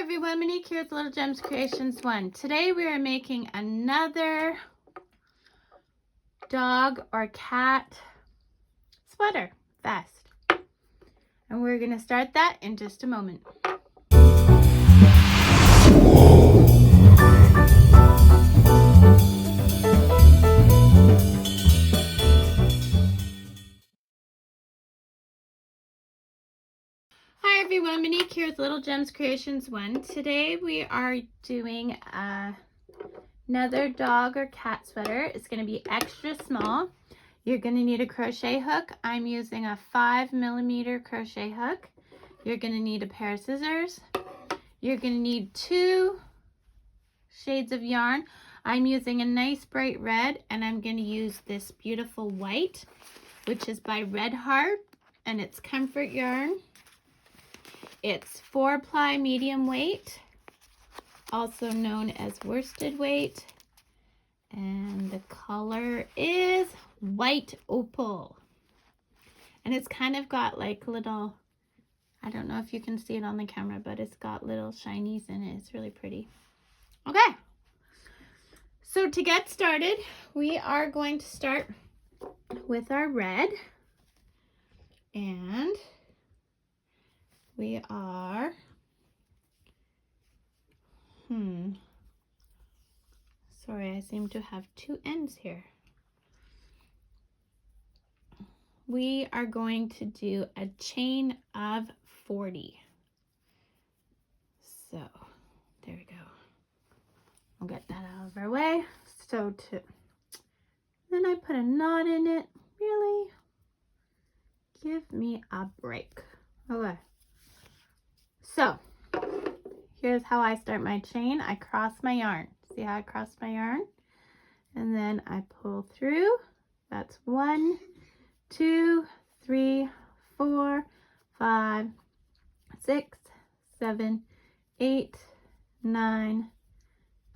everyone, Monique here with Little Gems Creations 1. Today we are making another dog or cat sweater vest. And we're going to start that in just a moment. Hi everyone, Monique here with Little Gems Creations 1. Today we are doing another dog or cat sweater. It's going to be extra small. You're going to need a crochet hook. I'm using a 5mm crochet hook. You're going to need a pair of scissors. You're going to need 2 shades of yarn. I'm using a nice bright red, and I'm going to use this beautiful white, which is by Red Heart, and it's comfort yarn. It's 4-ply medium weight, also known as worsted weight, and the color is white opal. And it's kind of got like little, I don't know if you can see it on the camera, but it's got little shinies in it. It's really pretty. Okay, so to get started, we are going to start with our red, and we are, sorry, I seem to have 2 ends here. We are going to do a chain of 40. So there we go. I'll get that out of our way. So then I put a knot in it. Really? Give me a break. Okay. So here's how I start my chain. I cross my yarn. See how I cross my yarn? And then I pull through. That's 1, 2, 3, 4, 5, 6, 7, 8, 9,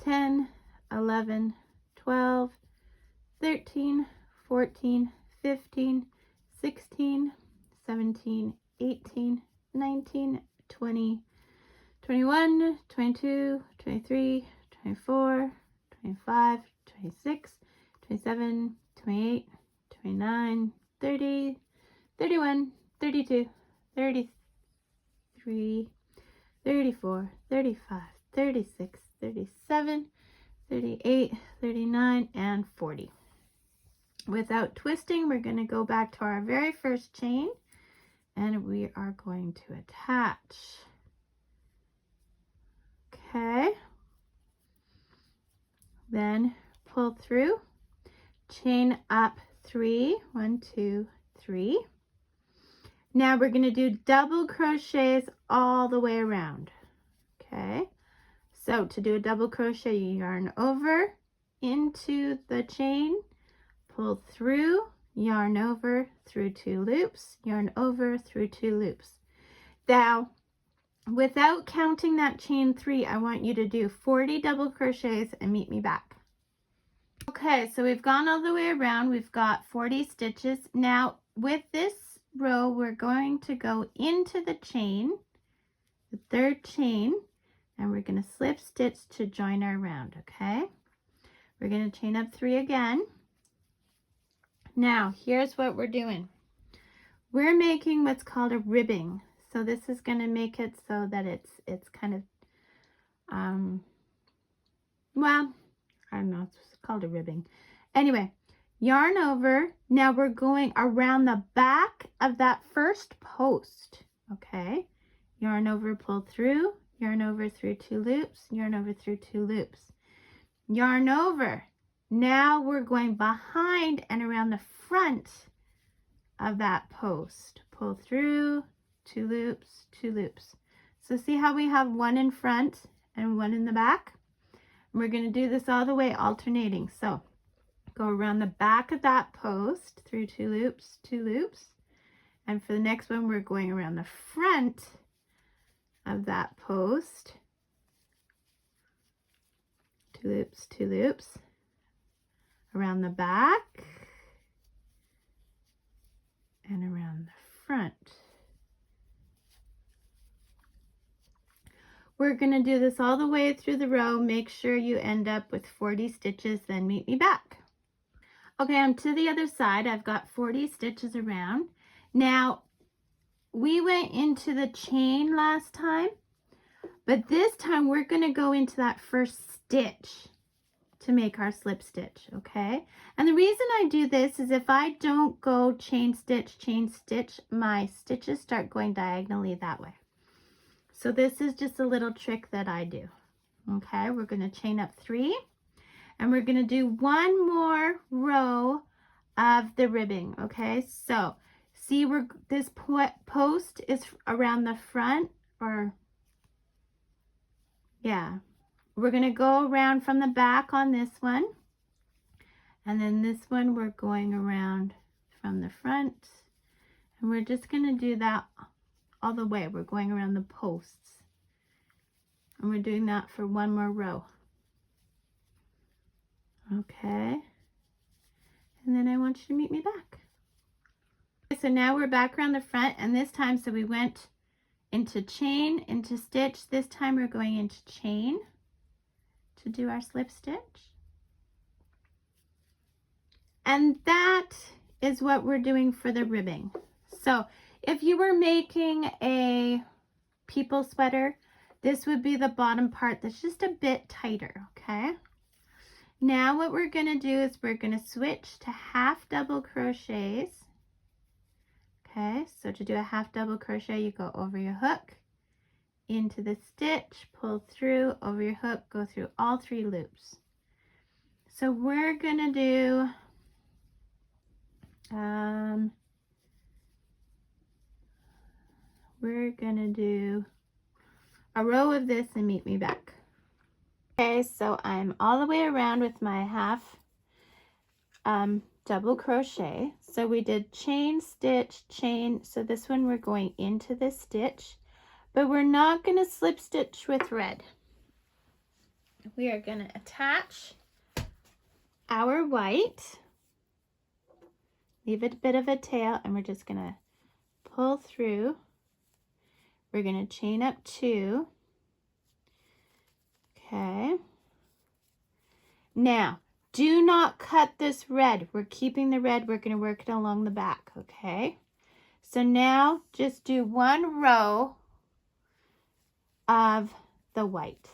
10, 11, 12, 13, 14, 15, 16, 17, 18, 19, 20, 21, 22, 23, 24, 25, 26, 27, 28, 29, 30, 31, 32, 33, 34, 35, 36, 37, 38, 39, and 40. Without twisting, we're going to go back to our very first chain, and we are going to attach. Okay. Then pull through, chain up 3, 1, 2, 3. Now we're going to do double crochets all the way around. Okay, so to do a double crochet, you yarn over into the chain, pull through, yarn over through 2 loops, yarn over through 2 loops. Now, without counting that chain 3, I want you to do 40 double crochets and meet me back. Okay, so we've gone all the way around. We've got 40 stitches. Now, with this row, we're going to go into the chain, the 3rd chain, and we're going to slip stitch to join our round, okay? We're going to chain up 3 again. Now, here's what we're doing. We're making what's called a ribbing. So this is going to make it so that it's kind of, well, I don't know, it's called a ribbing. Anyway, yarn over. Now we're going around the back of that first post, okay? Yarn over, pull through, yarn over through 2 loops, yarn over through 2 loops. Yarn over. Now we're going behind and around the front of that post. Pull through, 2 loops, 2 loops. So see how we have 1 in front and 1 in the back? And we're going to do this all the way, alternating. So go around the back of that post through 2 loops, 2 loops. And for the next one, we're going around the front of that post. 2 loops, 2 loops. Around the back. And around the front. We're going to do this all the way through the row. Make sure you end up with 40 stitches, then meet me back. Okay, I'm to the other side. I've got 40 stitches around. Now, we went into the chain last time, but this time we're going to go into that first stitch to make our slip stitch, okay? And the reason I do this is if I don't go chain stitch, my stitches start going diagonally that way. So this is just a little trick that I do. Okay, we're going to chain up 3 and we're going to do one more row of the ribbing. Okay, so see where this post is around the front, or yeah, we're going to go around from the back on this one, and then this one we're going around from the front, and we're just going to do that all the way. We're going around the posts, and we're doing that for one more row. Okay, and then I want you to meet me back. Okay, so now we're back around the front, and this time, so we went into chain, into stitch. This time we're going into chain to do our slip stitch. And that is what we're doing for the ribbing. So if you were making a people sweater, this would be the bottom part that's just a bit tighter, okay? Now what we're going to do is we're going to switch to half double crochets. Okay, so to do a half double crochet, you go over your hook, into the stitch, pull through, over your hook, go through all 3 loops. So we're going to do a row of this and meet me back. Okay, so I'm all the way around with my half double crochet. So we did chain, stitch, chain. So this one we're going into the stitch, but we're not going to slip stitch with red. We are going to attach our white, leave it a bit of a tail, and we're just going to pull through. We're going to chain up 2. Okay. Now, do not cut this red. We're keeping the red. We're going to work it along the back, okay? So now just do one row of the white.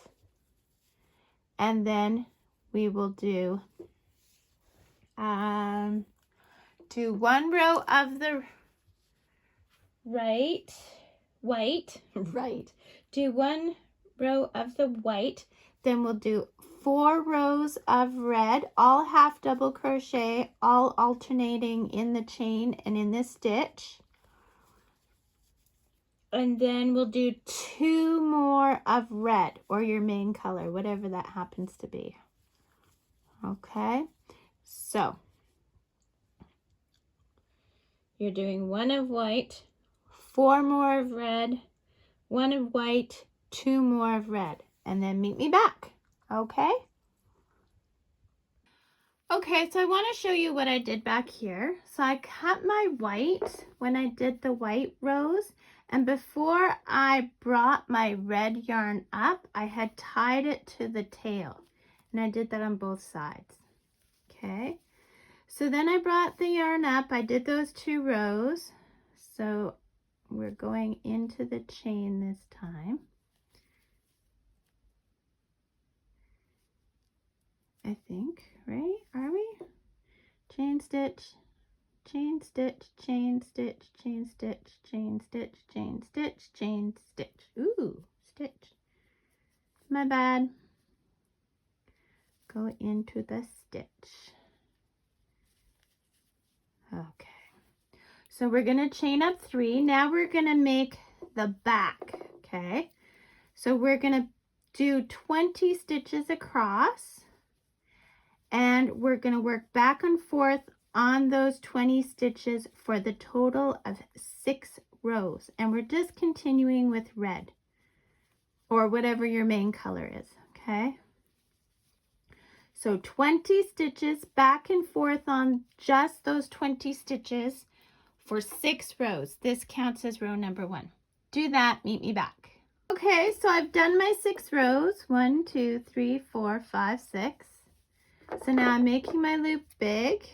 And then we will do one row of the do one row of the white, then we'll do 4 rows of red, all half double crochet, all alternating in the chain and in this stitch. And then we'll do 2 more of red, or your main color, whatever that happens to be. Okay, so you're doing 1 of white, 4 more of red, 1 of white, 2 more of red, and then meet me back, okay? Okay, so I want to show you what I did back here. So I cut my white when I did the white rows, and before I brought my red yarn up, I had tied it to the tail, and I did that on both sides, okay? So then I brought the yarn up, I did those 2 rows, so we're going into the chain this time. I think, right? Are we? Chain stitch, chain stitch, chain stitch, chain stitch, chain stitch, chain stitch, chain stitch. Ooh, stitch. My bad. Go into the stitch. Okay. So we're going to chain up 3. Now we're going to make the back, okay? So we're going to do 20 stitches across, and we're going to work back and forth on those 20 stitches for the total of 6 rows. And we're just continuing with red, or whatever your main color is, okay? So 20 stitches back and forth on just those 20 stitches for 6 rows. This counts as row number 1. Do that, meet me back. Okay, so I've done my 6 rows. 1, 2, 3, 4, 5, 6. So now I'm making my loop big,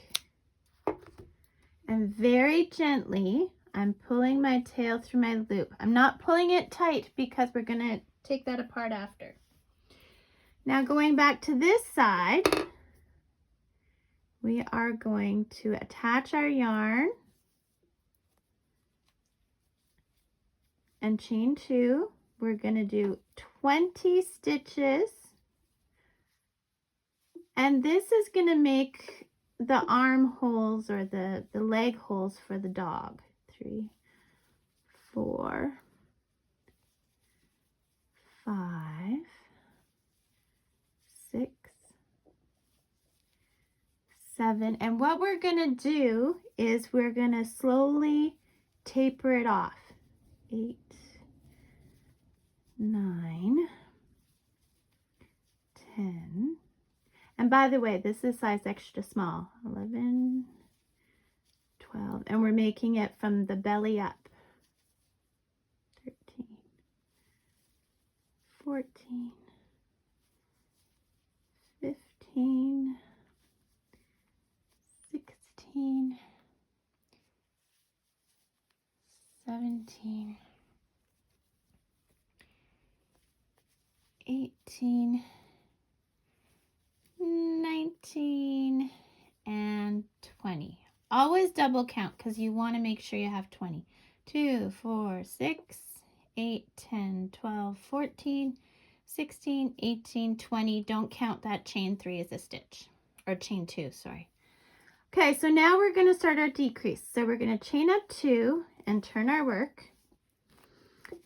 and very gently I'm pulling my tail through my loop. I'm not pulling it tight because we're going to take that apart after. Now going back to this side, we are going to attach our yarn and chain 2. We're going to do 20 stitches, and this is going to make the armholes or the leg holes for the dog. 3, 4, 5, 6, 7. And what we're going to do is we're going to slowly taper it off. 8, 9, 10. And by the way, this is size extra small. 11, 12. And we're making it from the belly up. 13, 14, 15, 16, 17, 18, 19, and 20. Always double count because you want to make sure you have 20. 2, 4, 6, 8, 10, 12, 14, 16, 18, 20. Don't count that chain 3 as a stitch, or chain 2, sorry. Okay, so now we're going to start our decrease. So we're going to chain up 2 and turn our work.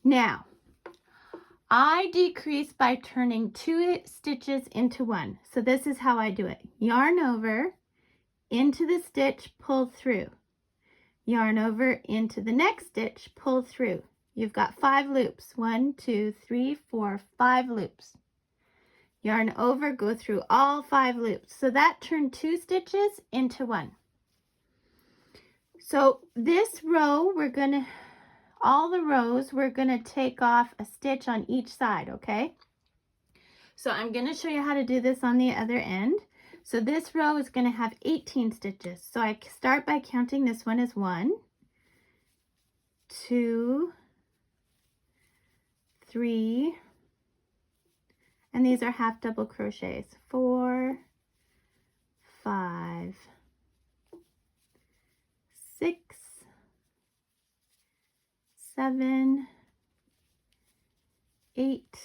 Now, I decrease by turning 2 stitches into 1. So this is how I do it. Yarn over, into the stitch, pull through. Yarn over into the next stitch, pull through. You've got 5 loops. 1, 2, 3, 4, 5 loops. Yarn over, go through all 5 loops. So that turned 2 stitches into 1. So this row, all the rows, we're gonna take off a stitch on each side, okay? So I'm gonna show you how to do this on the other end. So this row is gonna have 18 stitches. So I start by counting this one as 1, 2, 3, and these are half double crochets. 4, 5, 6, 7, 8,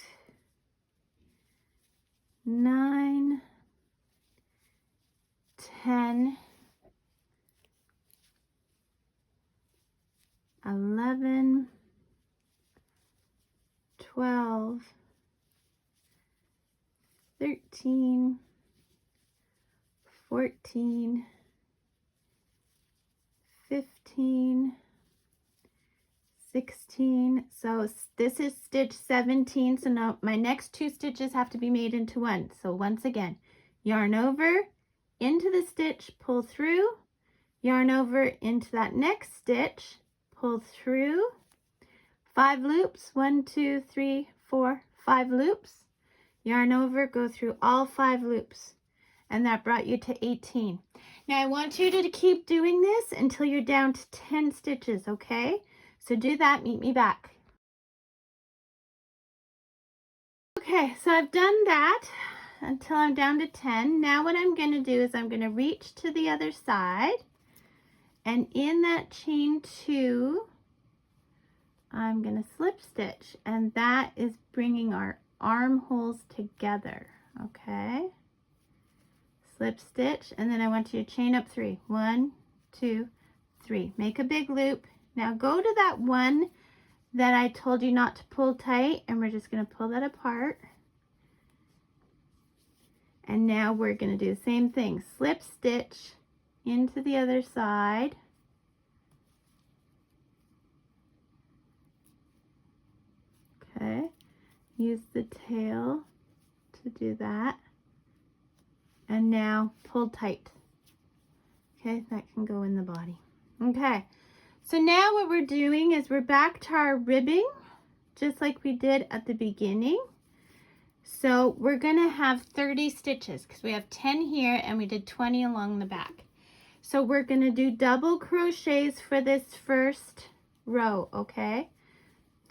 9, 10, 11, 12, 13, 14, 15, 16. So this is stitch 17. So now my next 2 stitches have to be made into 1. So once again, yarn over, into the stitch, pull through, yarn over into that next stitch, pull through, 5 loops, 1, 2, 3, 4, 5 loops, yarn over, go through all 5 loops, and that brought you to 18. Now I want you to keep doing this until you're down to 10 stitches, okay? So do that, meet me back. Okay, so I've done that until I'm down to 10. Now what I'm going to do is I'm going to reach to the other side, and in that chain 2, I'm going to slip stitch, and that is bringing our armholes together, okay? Slip stitch, and then I want you to chain up 3. 1, 2, 3. Make a big loop. Now go to that one that I told you not to pull tight, and we're just going to pull that apart. And now we're going to do the same thing. Slip stitch into the other side. Okay. Use the tail to do that. And now pull tight. Okay, that can go in the body. Okay. So now what we're doing is we're back to our ribbing just like we did at the beginning. So we're gonna have 30 stitches because we have 10 here and we did 20 along the back. So we're gonna do double crochets for this first row, okay?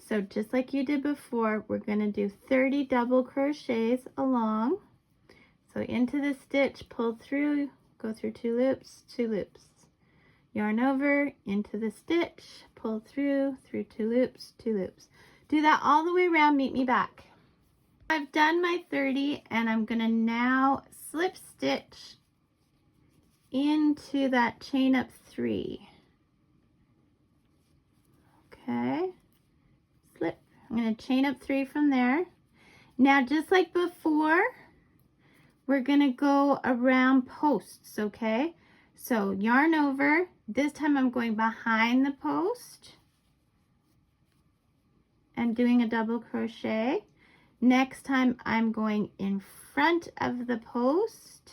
So just like you did before, we're gonna do 30 double crochets along. So into the stitch, pull through, go through 2 loops, 2 loops. Yarn over, into the stitch, pull through 2 loops, 2 loops. Do that all the way around, meet me back. I've done my 30 and I'm gonna now slip stitch into that chain up 3. Okay, slip. I'm gonna chain up 3 from there. Now, just like before, we're gonna go around posts, okay? So yarn over. This time I'm going behind the post and doing a double crochet. Next time I'm going in front of the post,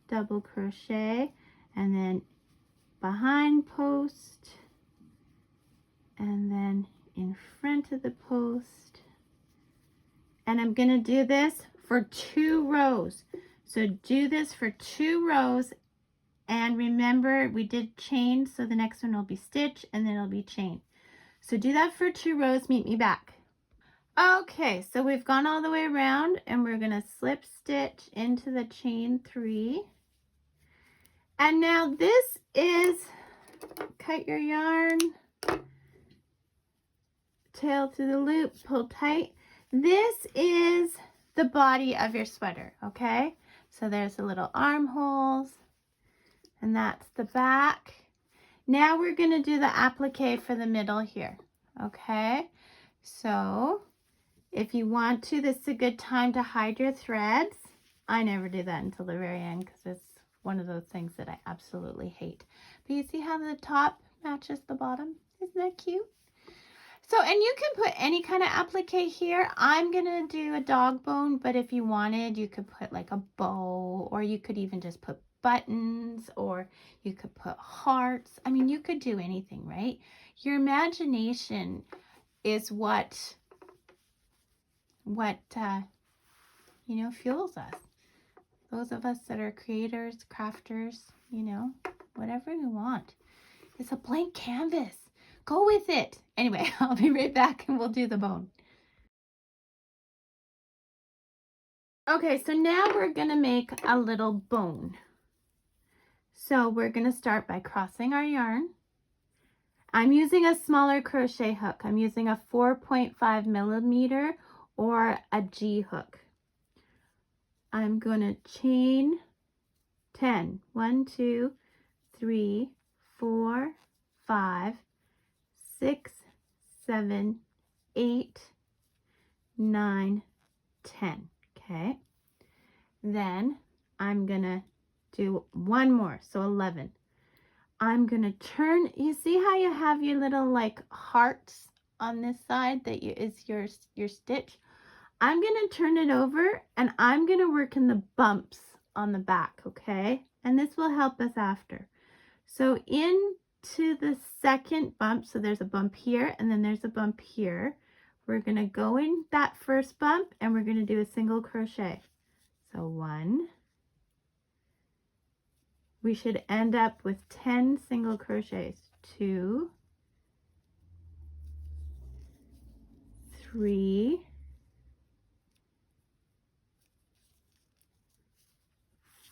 double crochet, and then behind post, and then in front of the post. And I'm gonna do this for 2 rows. So do this for 2 rows, and remember we did chain, so the next one will be stitch and then it'll be chain. So do that for 2 rows, meet me back. Okay, so we've gone all the way around and we're gonna slip stitch into the chain 3. And now this is, cut your yarn, tail through the loop, pull tight. This is the body of your sweater, okay? So there's the little armholes, and that's the back. Now we're gonna do the applique for the middle here, okay? So if you want to, this is a good time to hide your threads. I never do that until the very end because it's one of those things that I absolutely hate. But you see how the top matches the bottom? Isn't that cute? So, and you can put any kind of applique here. I'm gonna do a dog bone, but if you wanted, you could put like a bow, or you could even just put buttons, or you could put hearts. I mean, you could do anything, right? Your imagination is what you know, fuels us. Those of us that are creators, crafters, you know, whatever you want. It's a blank canvas. Go with it. Anyway, I'll be right back and we'll do the bone. Okay, so now we're gonna make a little bone. So we're gonna start by crossing our yarn. I'm using a smaller crochet hook. I'm using a 4.5 millimeter or a G hook. I'm gonna chain 10. 1, 2, 3, 4, 5, 6, 7, 8, 9, 10. Okay. Then I'm gonna do one more, so 11. I'm gonna turn, you see how you have your little like hearts on this side that is your stitch? I'm gonna turn it over and I'm gonna work in the bumps on the back, okay? And this will help us after. So into the second bump, so there's a bump here and then there's a bump here. We're gonna go in that first bump and we're gonna do a single crochet. So 1, we should end up with 10 single crochets. 2, 3,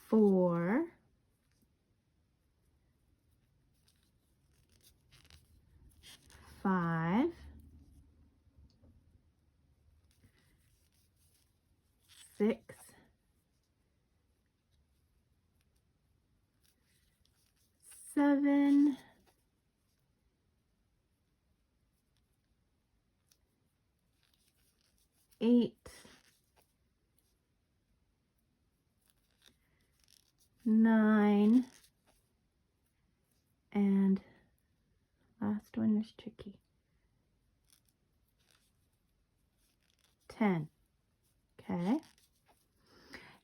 4, 5, 6, 7, 8, 9, and last one is tricky. 10. Okay.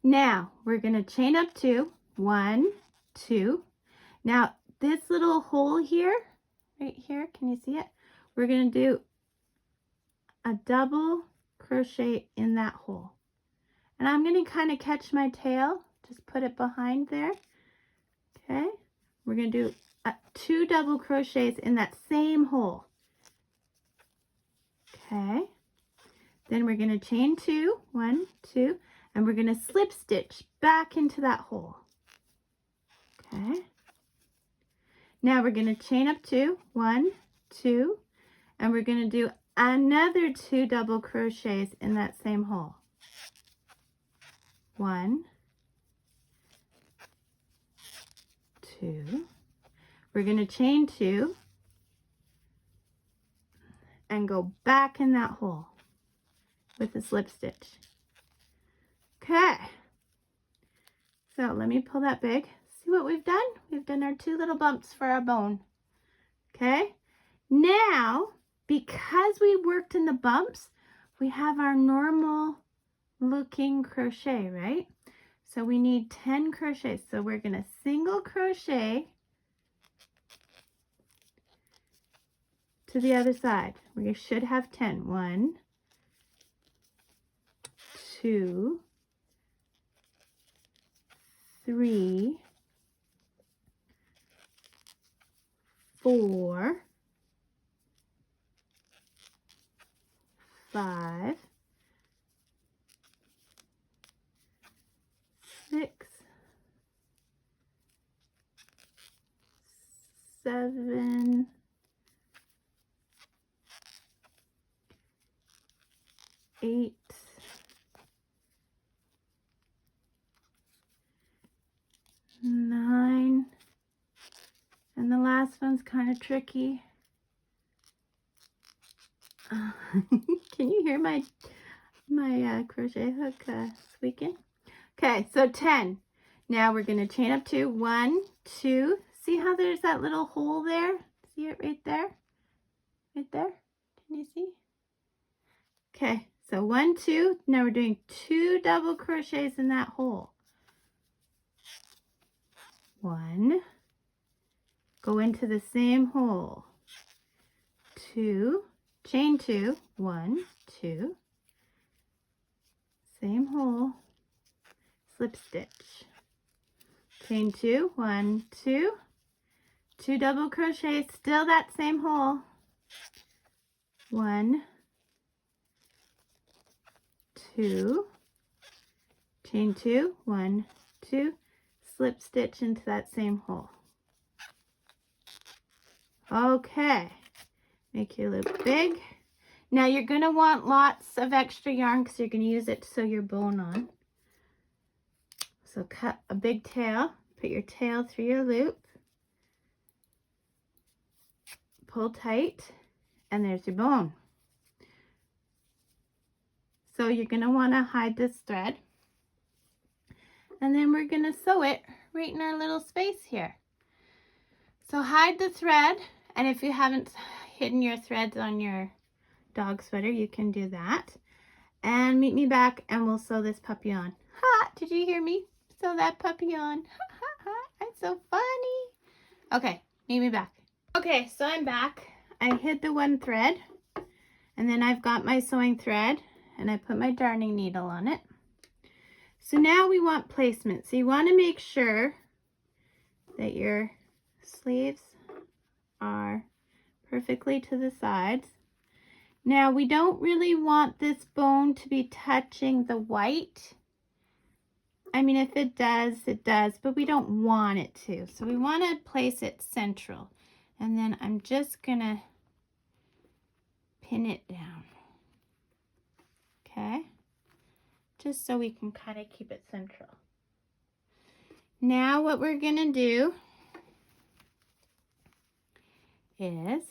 Now we're going to chain up 2. 1, 2. Now this little hole here, right here, can you see it? we're going to do a double crochet in that hole. And I'm going to kind of catch my tail, just put it behind there. Okay, we're going to do 2 double crochets in that same hole. Okay, then we're going to chain 2, 1, 2, and we're going to slip stitch back into that hole. Okay, now we're going to chain up 2, 1, 2, and we're going to do another 2 double crochets in that same hole. 1, 2, we're going to chain 2 and go back in that hole with a slip stitch. Okay, so let me pull that big. See what we've done? We've done our 2 little bumps for our bone. Okay, now because we worked in the bumps, we have our normal looking crochet, right? So we need 10 crochets. So we're going to single crochet to the other side. We should have 10. 1, 2, 3, 4, 5, 6, 7, 8, 9, and the last one's kind of tricky. Can you hear my crochet hook squeaking? Okay, so 10. Now we're going to chain up 2, 1, 2. See how there's that little hole there? See it right there? Right there? Can you see? Okay, so 1, 2. Now we're doing 2 double crochets in that hole. 1, go into the same hole. 2, chain 2, 1, 2, same hole, slip stitch, chain 2, 1, 2, 2 double crochets, still that same hole. 1, 2, chain 2, 1, 2, slip stitch into that same hole. Okay, make your loop big. Now you're going to want lots of extra yarn because you're going to use it to sew your bone on. So cut a big tail, put your tail through your loop, pull tight, and there's your bone. So you're going to want to hide this thread, and then we're going to sew it right in our little space here. So hide the thread, and if you haven't hidden your threads on your dog sweater, you can do that. And meet me back and we'll sew this puppy on. Ha! Did you hear me? Sew that puppy on. Ha ha ha! I'm so funny. Okay, meet me back. Okay, so I'm back. I hid the one thread, and then I've got my sewing thread, and I put my darning needle on it. So now we want placement. So you want to make sure that your sleeves are perfectly to the sides. Now we don't really want this bone to be touching the white. I mean, if it does, it does, but we don't want it to. So we want to place it central. And then I'm just gonna pin it down. Okay? Just so we can kind of keep it central. Now what we're gonna do is,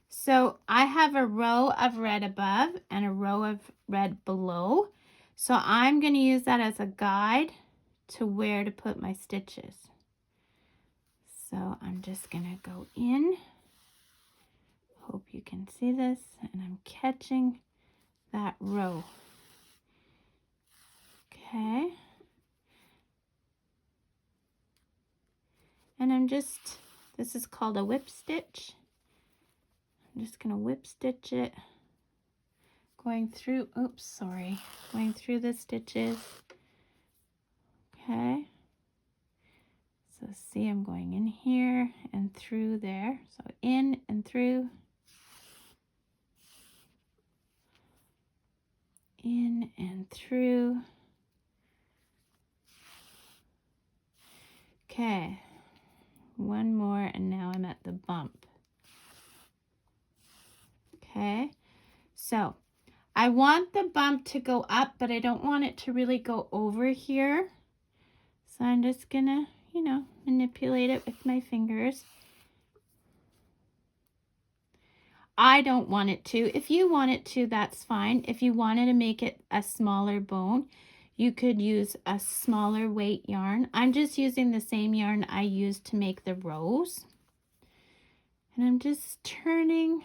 so I have a row of red above and a row of red below. So I'm going to use that as a guide to where to put my stitches. So I'm just going to go in. Hope you can see this. And I'm catching that row. Okay. And I'm just, this is called a whip stitch. I'm just going to whip stitch it, going through, oops, sorry, going through the stitches. Okay. So see, I'm going in here and through there. So in and through. In and through. Okay. One more and now I'm at the bump. Okay. So I want the bump to go up, but I don't want it to really go over here. So I'm just gonna, you know, manipulate it with my fingers. I don't want it to. If you want it to, that's fine. If you wanted to make it a smaller bone, you could use a smaller weight yarn. I'm just using the same yarn I used to make the rose. And I'm just turning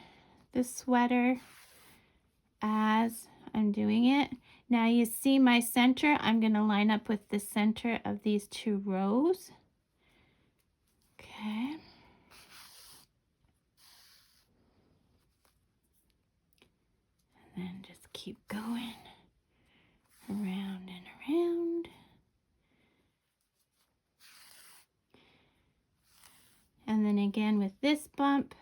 the sweater as I'm doing it. Now you see my center. I'm going to line up with the center of these two rows. Okay. And then just keep going around and around. And then again with this bump,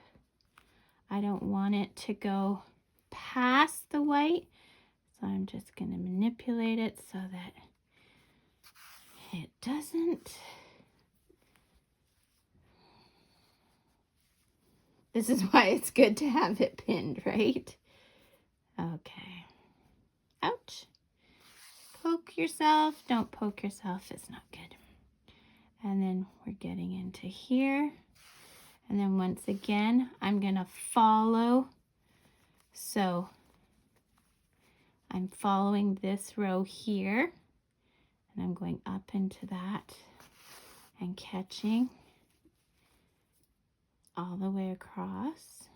I don't want it to go past the white. So I'm just going to manipulate it so that it doesn't. This is why it's good to have it pinned, right? Okay. Ouch. Poke yourself. Don't poke yourself. It's not good. And then we're getting into here. And then once again, I'm going to follow. So I'm following this row here. And I'm going up into that and catching all the way across.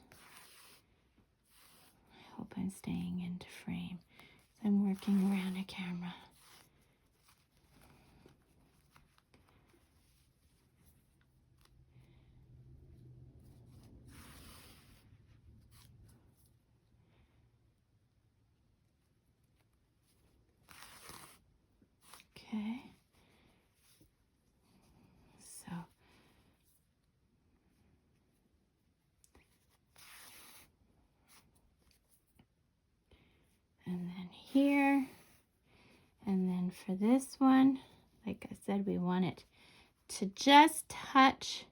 I hope I'm staying into frame. I'm working around a camera. Okay. So and then here, and then for this one, like I said, we want it to just touch,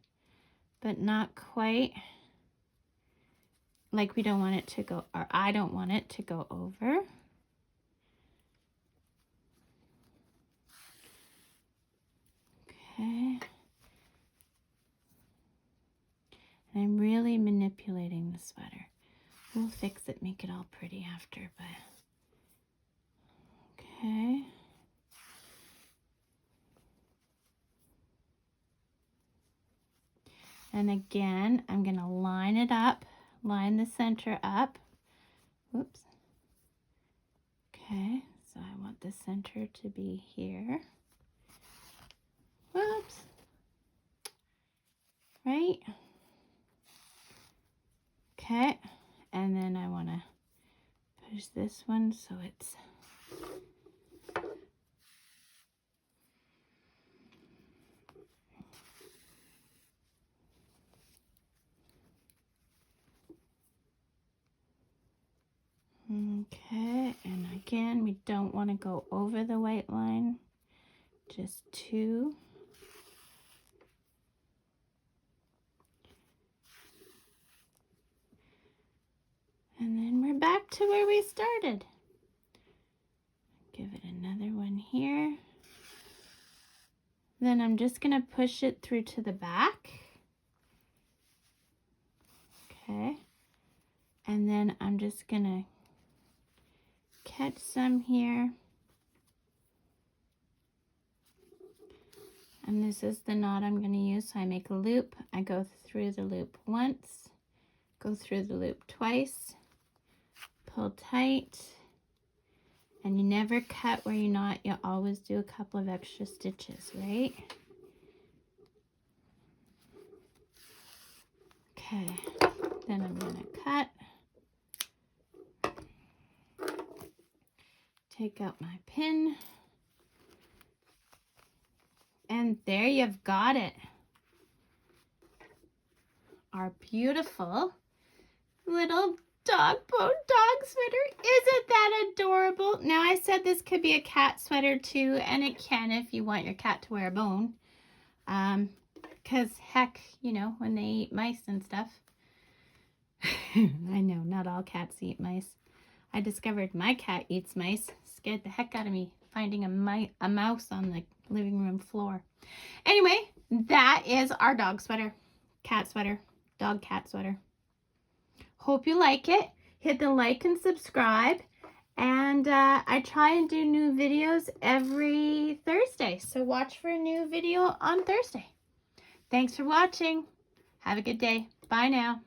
but not quite. Like we don't want it to go, or I don't want it to go over. Okay. And I'm really manipulating the sweater. We'll fix it, make it all pretty after, but okay. And again, I'm going to line it up, line the center up. Whoops. Okay, so I want the center to be here. Whoops. Right? Okay, and then I want to push this one so it's okay, and again, we don't want to go over the white line, just two. And then we're back to where we started. Give it another one here. Then I'm just going to push it through to the back. Okay. And then I'm just going to catch some here. And this is the knot I'm going to use. So I make a loop. I go through the loop once, go through the loop twice, pull tight, and you never cut where you're not. You always do a couple of extra stitches, right? Okay. Then I'm going to cut. Take out my pin. And there you've got it. Our beautiful little dog sweater. Isn't that adorable? Now I said this could be a cat sweater too, and it can if you want your cat to wear a bone. Because heck, you know, when they eat mice and stuff. I know, not all cats eat mice. I discovered my cat eats mice. Scared the heck out of me finding a mouse on the living room floor. Anyway, that is our dog sweater, cat sweater, dog cat sweater. Hope you like it. Hit the like and subscribe. And I try and do new videos every Thursday. So watch for a new video on Thursday. Thanks for watching. Have a good day. Bye now.